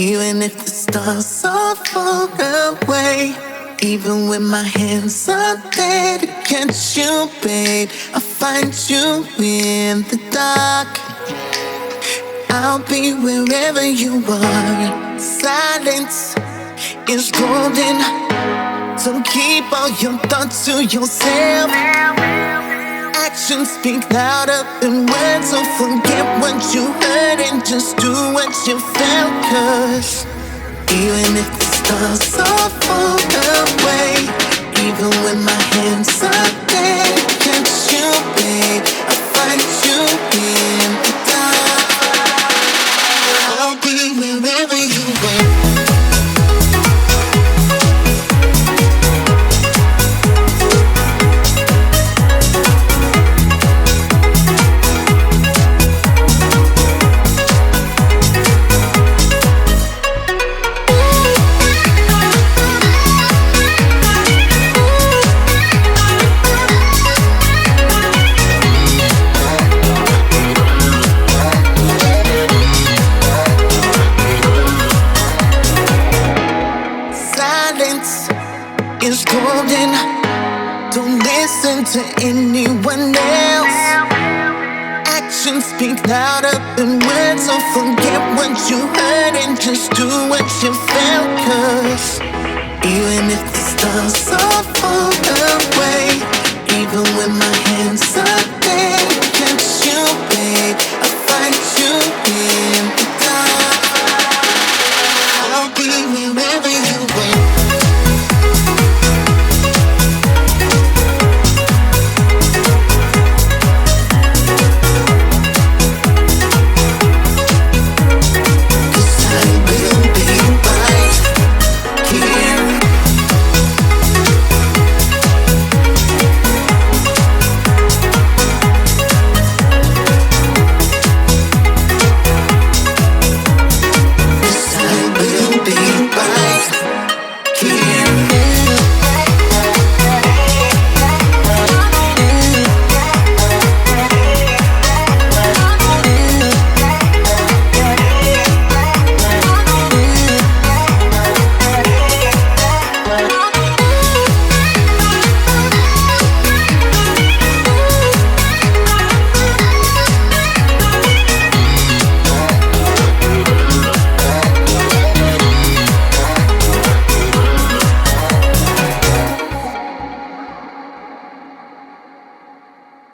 Even if the stars are far away, even when my hands are dead to catch you, babe, I'll find you in the dark. I'll be wherever you are. Silence is golden, so keep all your thoughts to yourself. Actions speak louder than words, so forget what you heard and just do what you felt. 'Cause even if the stars are far away, even when my hands are dead, catch you, babe, I'll find you in the dark. I'll be wherever you are. Is golden. Don't listen to anyone else. Actions speak louder than words, so forget what you heard and just do what you felt. 'Cause even if the stars are far away, even when my